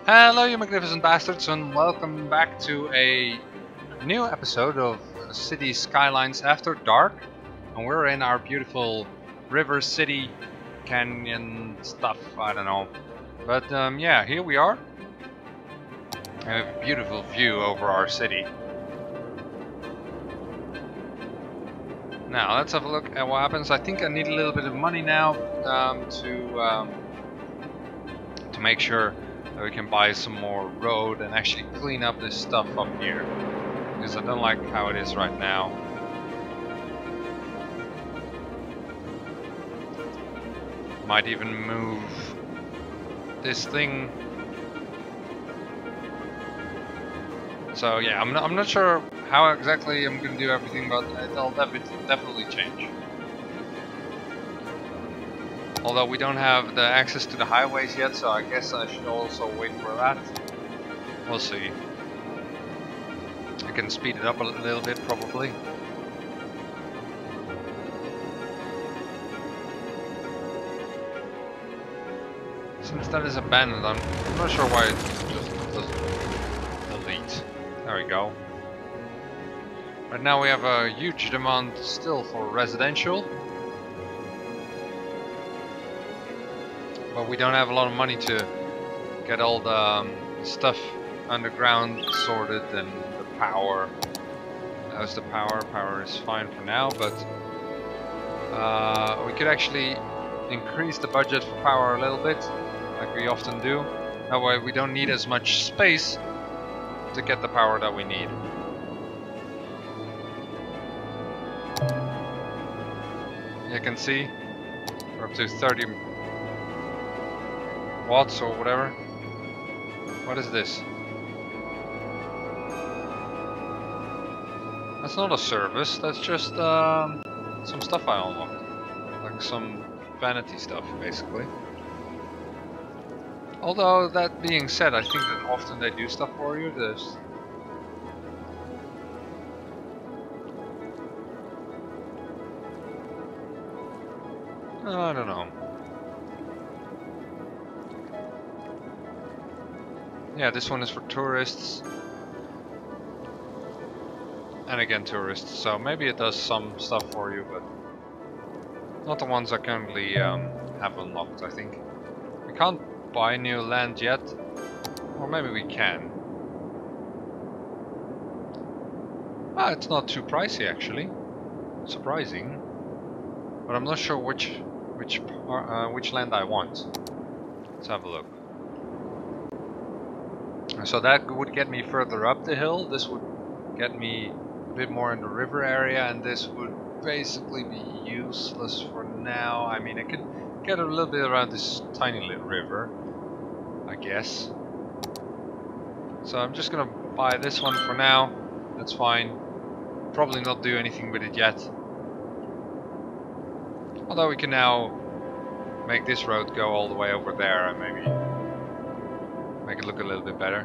Hello, you magnificent bastards, and welcome back to a new episode of City Skylines After Dark. And we're in our beautiful river city canyon stuff, I don't know. But yeah, here we are. We have a beautiful view over our city. Now, let's have a look at what happens. I think I need a little bit of money now to make sure that we can buy some more road and actually clean up this stuff up here, because I don't like how it is right now. Might even move this thing. So yeah, I'm not sure how exactly I'm gonna do everything, but it'll definitely change. Although we don't have the access to the highways yet, so I guess I should also wait for that. We'll see. I can speed it up a little bit, probably. Since that is abandoned, I'm not sure why it just doesn't delete. There we go. Right now we have a huge demand still for residential. But we don't have a lot of money to get all the stuff underground sorted, and the power. How's the power? Power is fine for now, but we could actually increase the budget for power a little bit, like we often do. That way we don't need as much space to get the power that we need. You can see we're up to 30 watts or whatever. What is this? That's not a service, that's just some stuff I unlocked. Like some vanity stuff, basically. Although, that being said, I think that often they do stuff for you. There's... I don't know. Yeah, this one is for tourists. And again, tourists, so maybe it does some stuff for you, but not the ones I currently have unlocked, I think. We can't buy new land yet, or maybe we can. Ah, it's not too pricey actually. Surprising. But I'm not sure which land I want. Let's have a look. So that would get me further up the hill. This would get me a bit more in the river area, and this would basically be useless for now. I mean, I could get a little bit around this tiny little river, I guess. So I'm just gonna buy this one for now. That's fine. Probably not do anything with it yet. Although we can now make this road go all the way over there and maybe make it look a little bit better.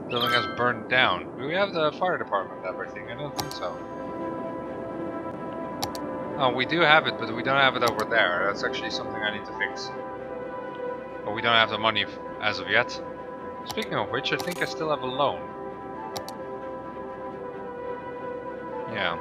Building has burned down. Do we have the fire department and everything? I don't think so. Oh, we do have it, but we don't have it over there. That's actually something I need to fix. But we don't have the money as of yet. Speaking of which, I think I still have a loan. Yeah.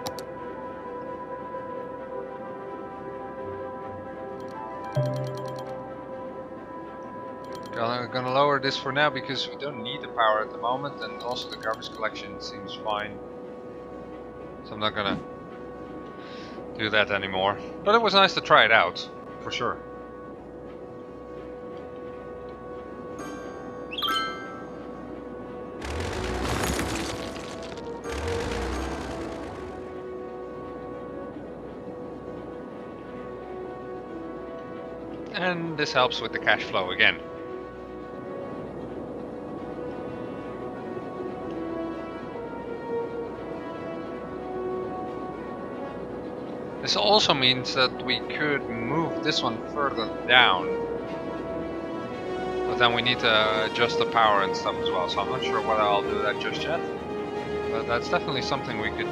I'm gonna lower this for now because we don't need the power at the moment, and also the garbage collection seems fine. So I'm not gonna do that anymore. But it was nice to try it out, for sure. And this helps with the cash flow again. This also means that we could move this one further down. But then we need to adjust the power and stuff as well, so I'm not sure whether I'll do that just yet. But that's definitely something we could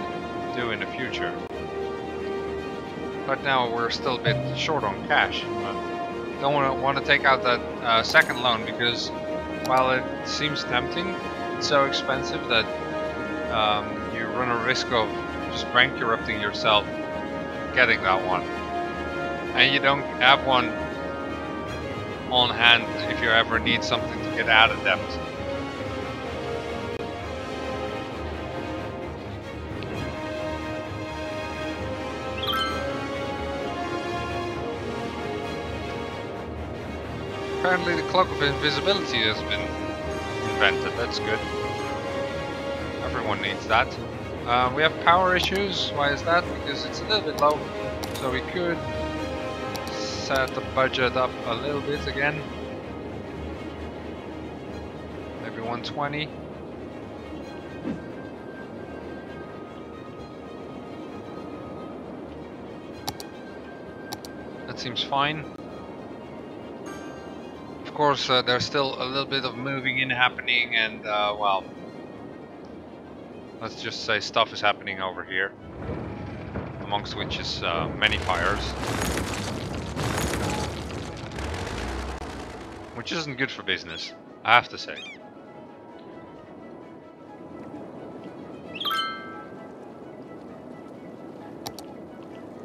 do in the future. But now we're still a bit short on cash. Don't want to take out that second loan because while it seems tempting, it's so expensive that you run a risk of just bankrupting yourself getting that one. And you don't have one on hand if you ever need something to get out of debt. Apparently the cloak of invisibility has been invented. That's good. Everyone needs that. We have power issues. Why is that? Because it's a little bit low. So we could set the budget up a little bit again. Maybe 120. That seems fine. Of course, there's still a little bit of moving in happening, and well, let's just say stuff is happening over here, amongst which is many fires, which isn't good for business, I have to say.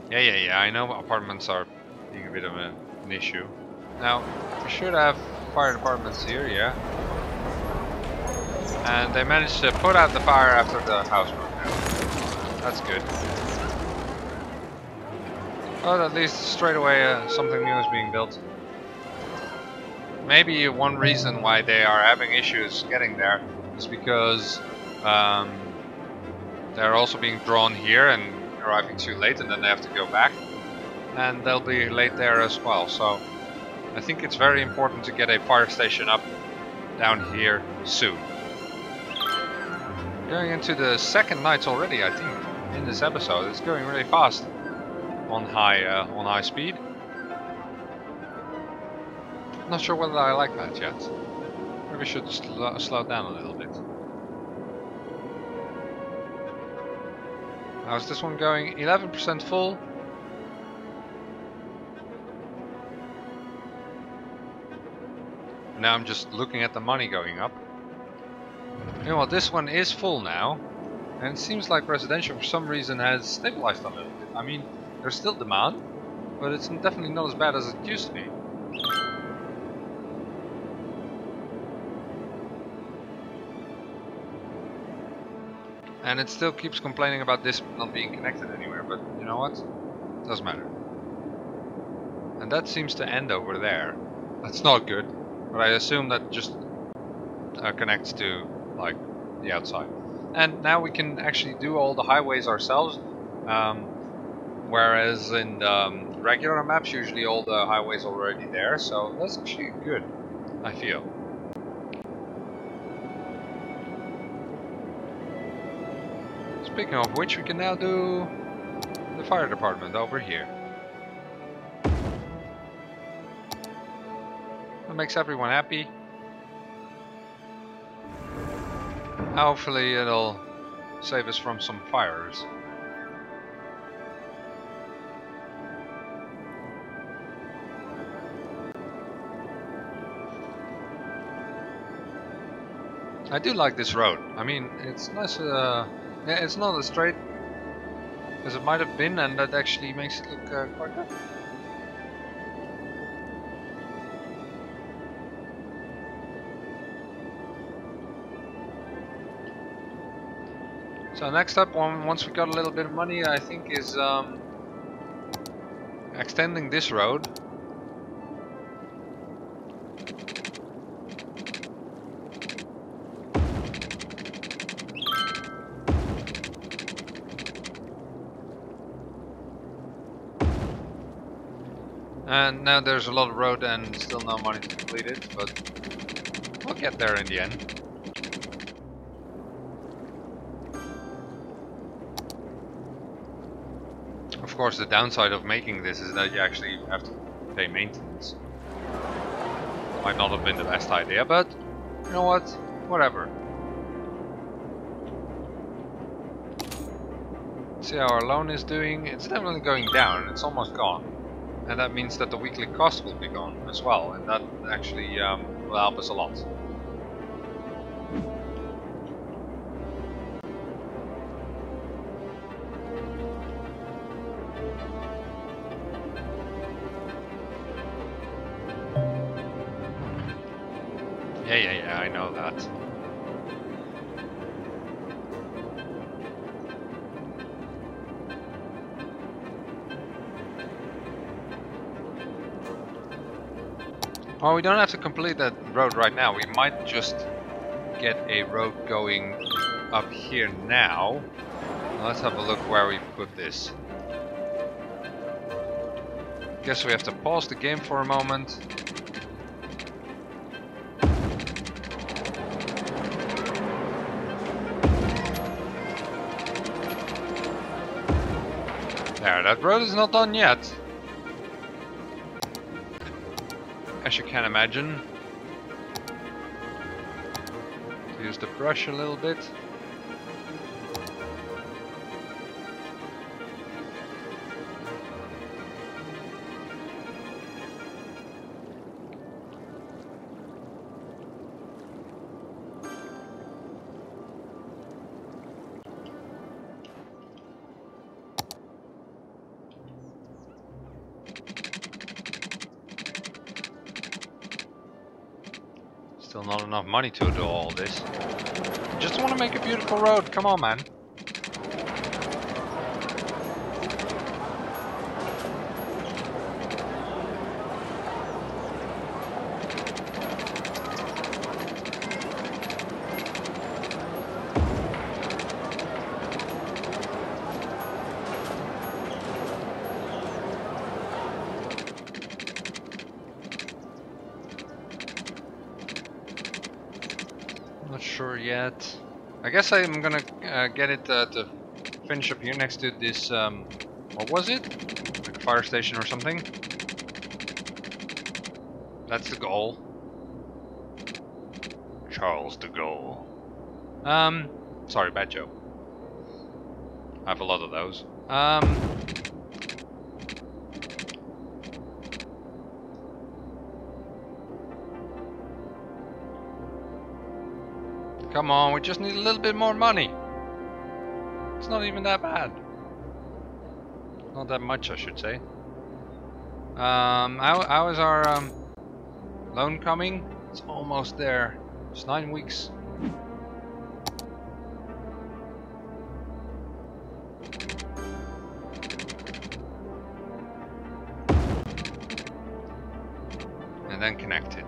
Yeah, I know apartments are being a bit of an issue. Now, we should have fire departments here, yeah. And they managed to put out the fire after the house broke down. That's good. But at least straight away something new is being built. Maybe one reason why they are having issues getting there is because they're also being drawn here and arriving too late, and then they have to go back. And they'll be late there as well, so I think it's very important to get a fire station up down here soon. Going into the second night already, I think, in this episode. It's going really fast on high speed. Not sure whether I like that yet. Maybe we should slow down a little bit. How's this one going? 11% full. Now I'm just looking at the money going up. You know what, this one is full now. And it seems like residential for some reason has stabilized a little bit. I mean, there's still demand, but it's definitely not as bad as it used to be. And it still keeps complaining about this not being connected anywhere, but you know what? Doesn't matter. And that seems to end over there. That's not good. But I assume that just connects to, like, the outside. And now we can actually do all the highways ourselves. Whereas in regular maps, usually all the highways are already there. So that's actually good, I feel. Speaking of which, we can now do the fire department over here. That makes everyone happy. Hopefully it'll save us from some fires. I do like this road. I mean, it's nice. Yeah, it's not as straight as it might have been, and that actually makes it look quite good. So next up, once we got a little bit of money, I think is extending this road. And now there's a lot of road and still no money to complete it, but we'll get there in the end. Of course, the downside of making this is that you actually have to pay maintenance. Might not have been the best idea, but you know what? Whatever. See how our loan is doing? It's definitely going down. It's almost gone. And that means that the weekly cost will be gone as well. And that actually will help us a lot. Yeah, I know that. Well, we don't have to complete that road right now. We might just get a road going up here now. Let's have a look where we put this. Guess we have to pause the game for a moment. There, that road is not done yet. As you can imagine. Use the brush a little bit. Still not enough money to do all this. Just want to make a beautiful road. Come on, man. Not sure yet. I guess I'm gonna get it to finish up here next to this, what was it? Like a fire station or something? That's the goal. Charles de Gaulle. Sorry, bad joke. I have a lot of those. Come on, we just need a little bit more money. It's not even that bad. Not that much, I should say. How is our loan coming? It's almost there. It's 9 weeks. And then connected.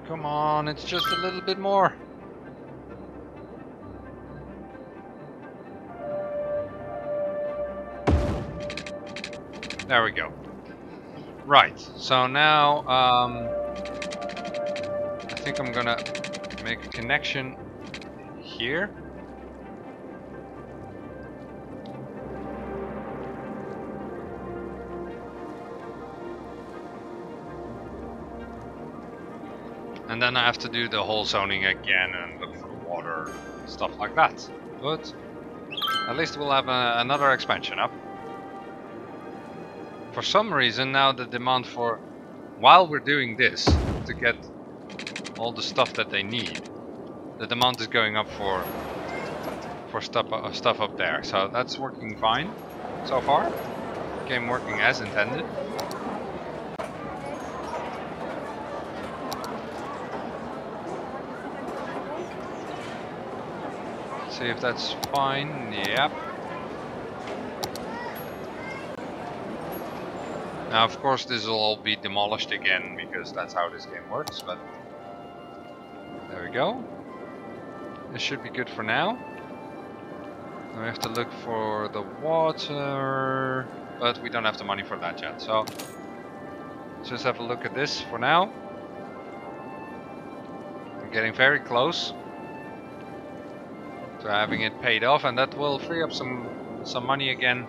Come on, it's just a little bit more. There we go. Right, so now I think I'm gonna make a connection here. And then I have to do the whole zoning again and look for the water, stuff like that. But at least we'll have another expansion up. For some reason now the demand for, while we're doing this, to get all the stuff that they need, the demand is going up for stuff up there. So that's working fine so far. Game working as intended. See if that's fine. Yep. Now, of course, this will all be demolished again because that's how this game works. But there we go. This should be good for now. Now we have to look for the water, but we don't have the money for that yet. So let's just have a look at this for now. We're getting very close to having it paid off, and that will free up some money again.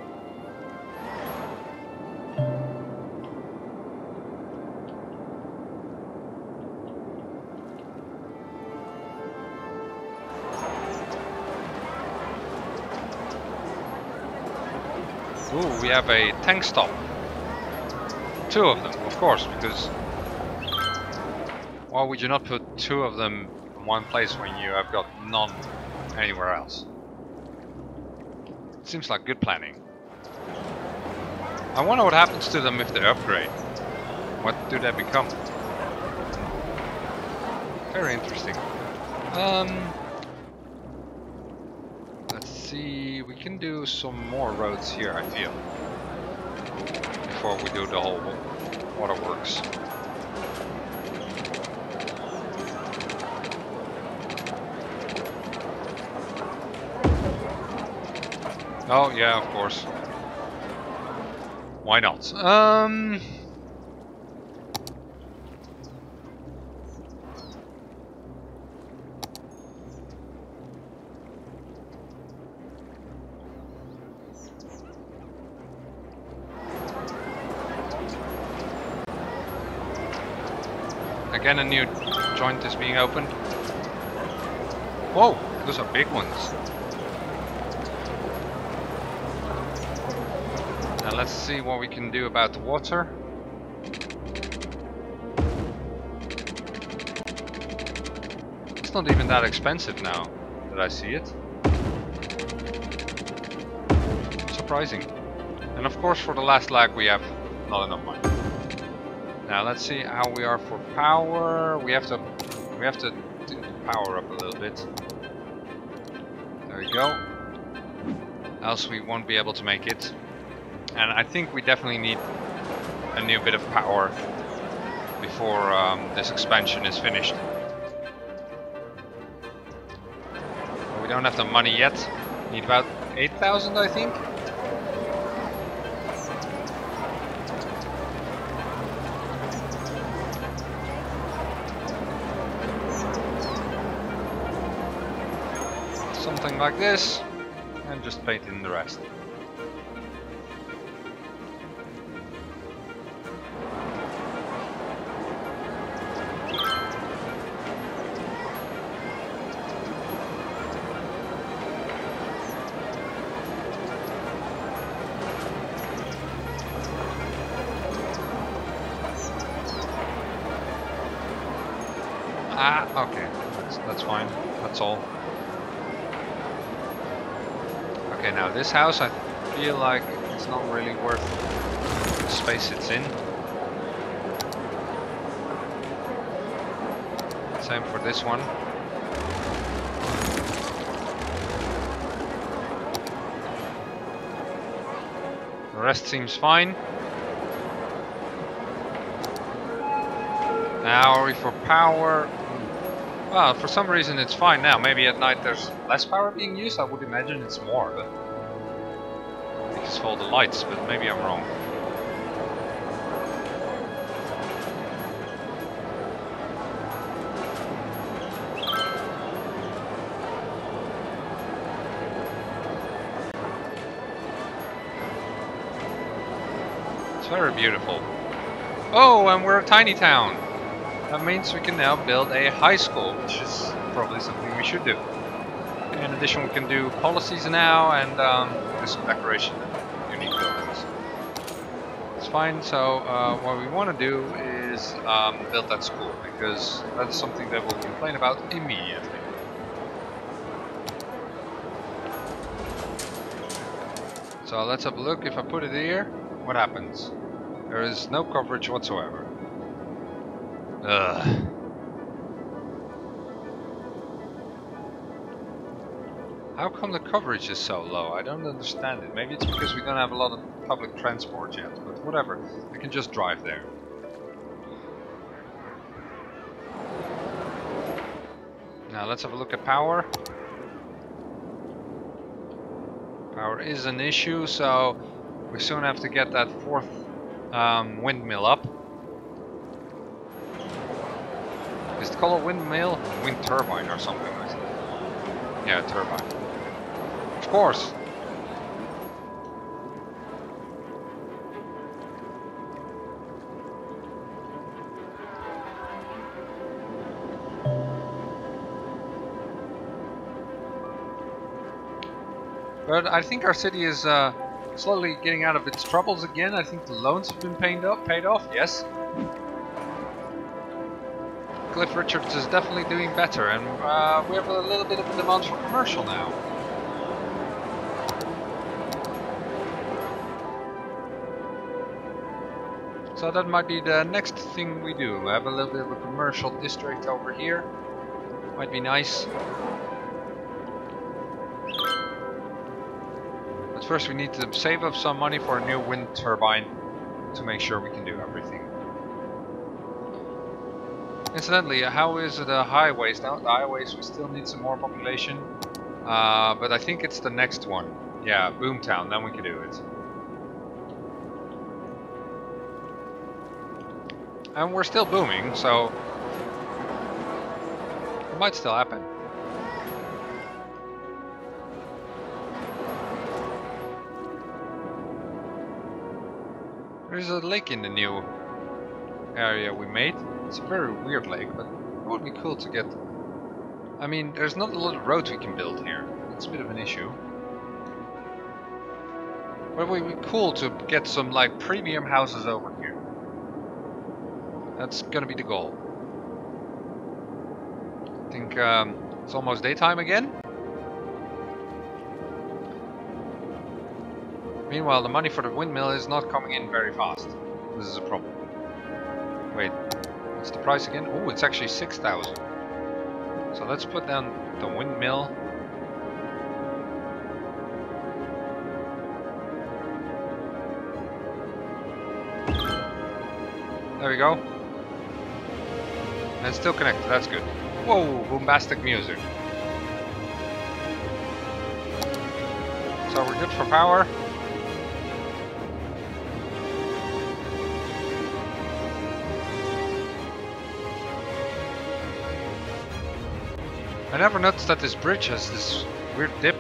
Ooh, we have a tank stop. 2 of them, of course, because why would you not put 2 of them one place when you have got none anywhere else. Seems like good planning. I wonder what happens to them if they upgrade. What do they become? Very interesting. Let's see, we can do some more roads here, I feel, before we do the whole waterworks. Oh yeah, of course. Why not? Again, a new joint is being opened. Whoa, those are big ones. Now let's see what we can do about the water. It's not even that expensive now that I see it. Surprising. And of course for the last lag we have not enough money. Now let's see how we are for power. We have to do the power up a little bit. There we go. Else we won't be able to make it. And I think we definitely need a new bit of power before this expansion is finished. But we don't have the money yet. Need about 8,000, I think. Something like this, and just paint in the rest. Ah, okay, that's fine, that's all. Okay, now this house, I feel like it's not really worth the space it's in. Same for this one. The rest seems fine. Now are we for power? Well, for some reason it's fine now. Maybe at night there's less power being used. I would imagine it's more, but because of all the lights, but maybe I'm wrong. It's very beautiful. Oh, and we're a tiny town. That means we can now build a high school, which is probably something we should do. In addition, we can do policies now and do some decoration and unique buildings. It's fine, so what we want to do is build that school, because that's something that we'll complain about immediately. So let's have a look. If I put it here, what happens? There is no coverage whatsoever. Ugh. How come the coverage is so low? I don't understand it. Maybe it's because we don't have a lot of public transport yet, but whatever. I can just drive there. Now let's have a look at power. Power is an issue, so we soon have to get that fourth windmill up. Is it called a windmill? Wind turbine or something like that. Yeah, turbine. Of course. But I think our city is slowly getting out of its troubles again. I think the loans have been paid off, yes. Cliff Richards is definitely doing better, and we have a little bit of a demand for commercial now. So that might be the next thing we do. We have a little bit of a commercial district over here. Might be nice. But first we need to save up some money for a new wind turbine to make sure we can do everything. Incidentally, how is the highways now? The highways, we still need some more population. But I think it's the next one. Yeah, Boomtown, then we can do it. And we're still booming, so it might still happen. There's a lake in the new area we made. It's a very weird lake, but it would be cool to get... I mean, there's not a lot of roads we can build here. It's a bit of an issue. But it would be cool to get some like premium houses over here. That's gonna be the goal. I think it's almost daytime again. Meanwhile, the money for the windmill is not coming in very fast. This is a problem. Wait, what's the price again? Oh, it's actually 6,000. So let's put down the windmill. There we go. And it's still connected, that's good. Whoa, bombastic music. So we're good for power. I never noticed that this bridge has this weird dip.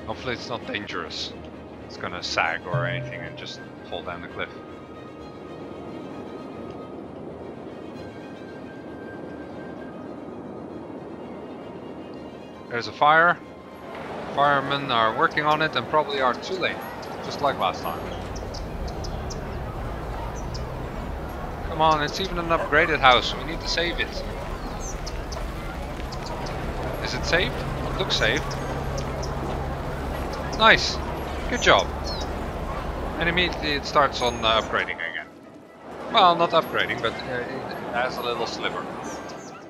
Hopefully it's not dangerous. It's gonna sag or anything and just fall down the cliff. There's a fire. Firemen are working on it and probably are too late, just like last time. Come on, it's even an upgraded house. We need to save it. Is it saved? It looks saved. Nice. Good job. And immediately it starts on upgrading again. Well, not upgrading, but it has a little sliver.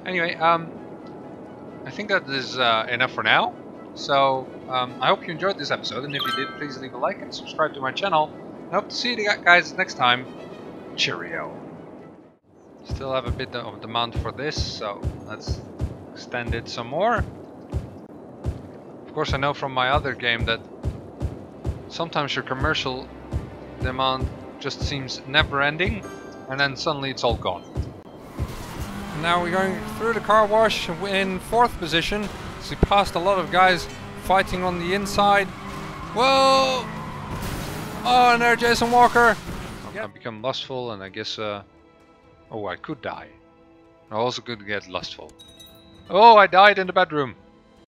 Anyway, I think that is enough for now. So, I hope you enjoyed this episode, and if you did, please leave a like and subscribe to my channel. I hope to see you guys next time. Cheerio. Still have a bit of demand for this, so let's extend it some more. Of course, I know from my other game that sometimes your commercial demand just seems never-ending, and then suddenly it's all gone. Now we're going through the car wash in 4th position. So we passed a lot of guys fighting on the inside. Whoa! Oh, and there, Jason Walker. I've become lustful, and I guess oh, I could die. I also could get lustful. Oh, I died in the bedroom.